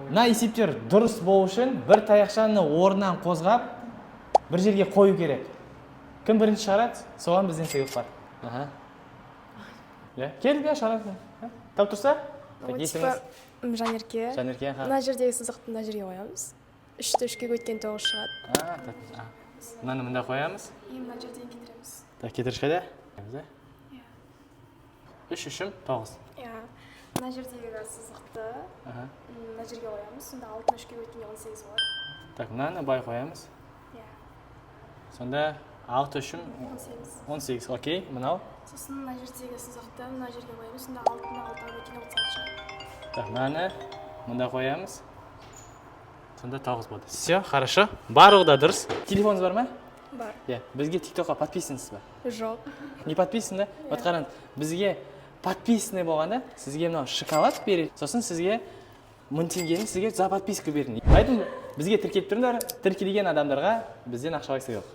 Мына есептер дұрыс болу үшін бір таяқшаны орнынан қозғап, бір жерге қою керек. Кім бірінші шығарады? Соған бізден сыйлық бар. Аха. Кел, шығарады. Тап тұрса? Жанерке. Жанерке, ха. Мына жердегі сызықты мына жерге қоямыз. 3-ті 3-ке көткен 9 шығады. Мынаны мында қоямыз. Мына жерден кетіреміз. Кетіріш қайда? 3 үшім 9. Мына жердегі сызықты мына жерге қоямыз. Сонда 6-ны 3-ке көткенде 18 болады. Мынаны бай қоямыз. Сонда 6 үшім 18. Окей, мынау. Сосын мына жердегі сызықты мына жерге қоямыз. Сонда 6-ны 6-ға көткенде 36 шығады. Мынаны мында қоямыз. Сонда 9 болды. Все, хорошо. Барлығы да дұрыс. Телефоныңыз бар ма? Бар. Бізге TikTokқа подписанысыз ба? Жоқ. Не подписан, да? Вот қараңыз, бізге подписаны болғанда, сізге мынау шоколад береді. Сосын сізге 1000 теңгені сізге за подписку береді. Поэтому бізге тіркеліп тұрыңдар, тіркелген адамдарға бізден ақшалай сыйлық.